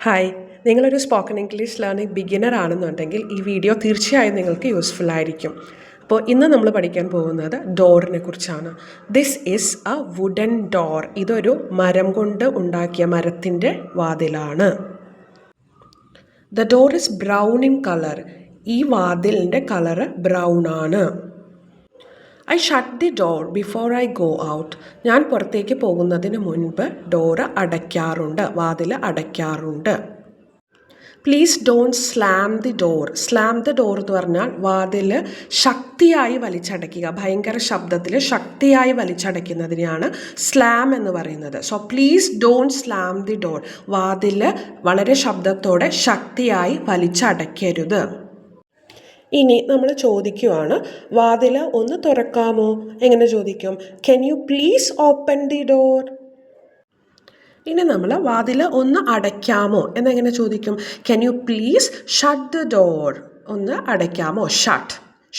Hi, നിങ്ങളൊരു spoken English learning beginner ആണെന്നുണ്ടെങ്കിൽ ഈ വീഡിയോ തീർച്ചയായും നിങ്ങൾക്ക് യൂസ്ഫുൾ ആയിരിക്കും. അപ്പോൾ ഇന്ന് നമ്മൾ പഠിക്കാൻ പോകുന്നത് ഡോറിനെ കുറിച്ചാണ്. This is a wooden door. ഇതൊരു മരം കൊണ്ട് ഉണ്ടാക്കിയ മരത്തിൻ്റെ വാതിലാണ്. The door is brown in colour. ഈ വാതിലിൻ്റെ കളറ് ബ്രൗൺ ആണ്. I shut the door before I go out. ഞാൻ പുറത്തേക്ക് പോകുന്നതിന് മുൻപ് ഡോറ് അടയ്ക്കാറുണ്ട്, വാതിൽ അടയ്ക്കാറുണ്ട്. Please don't slam the door. Slam the door എന്ന് പറഞ്ഞാൽ വാതിൽ ശക്തിയായി വലിച്ചടയ്ക്കുക, ഭയങ്കര ശബ്ദത്തിൽ ശക്തിയായി വലിച്ചടയ്ക്കുന്നതിനെയാണ് സ്ലാം എന്ന് പറയുന്നത്. So please don't slam the door. വാതിൽ വളരെ ശബ്ദത്തോടെ ശക്തിയായി വലിച്ചടയ്ക്കരുത്. ഇനി നമ്മൾ ചോദിക്കുവാണ്, വാതിൽ ഒന്ന് തുറക്കാമോ? എങ്ങനെ ചോദിക്കും? Can you please open the door. ഇനി നമ്മൾ വാതിൽ ഒന്ന് അടയ്ക്കാമോ എന്നെങ്ങനെ ചോദിക്കും? Can you please shut the door. ഒന്ന് അടയ്ക്കാമോ?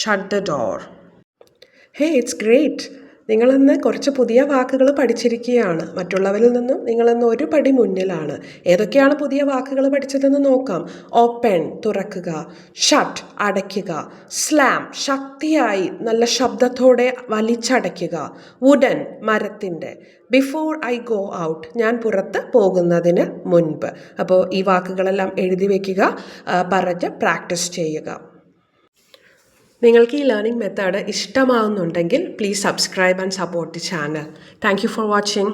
Shut the door. Hey, it's great. നിങ്ങളിന്ന് കുറച്ച് പുതിയ വാക്കുകൾ പഠിച്ചിരിക്കുകയാണ്. മറ്റുള്ളവരിൽ നിന്നും നിങ്ങളിന്ന് ഒരു പടി മുന്നിലാണ്. ഏതൊക്കെയാണ് പുതിയ വാക്കുകൾ പഠിച്ചതെന്ന് നോക്കാം. ഓപ്പൺ, തുറക്കുക. ഷട്ട്, അടയ്ക്കുക. സ്ലാം, ശക്തിയായി നല്ല ശബ്ദത്തോടെ വലിച്ചടയ്ക്കുക. വുഡൻ, മരത്തിൻ്റെ. ബിഫോർ ഐ ഗോ ഔട്ട്, ഞാൻ പുറത്ത് പോകുന്നതിന് മുൻപ്. അപ്പോൾ ഈ വാക്കുകളെല്ലാം എഴുതി വയ്ക്കുക, പറഞ്ഞ് പ്രാക്ടീസ് ചെയ്യുക. നിങ്ങൾക്ക് ഈ ലേണിംഗ് മെത്തേഡ് ഇഷ്ടമാവുന്നുണ്ടെങ്കിൽ please subscribe and support the channel. Thank you for watching.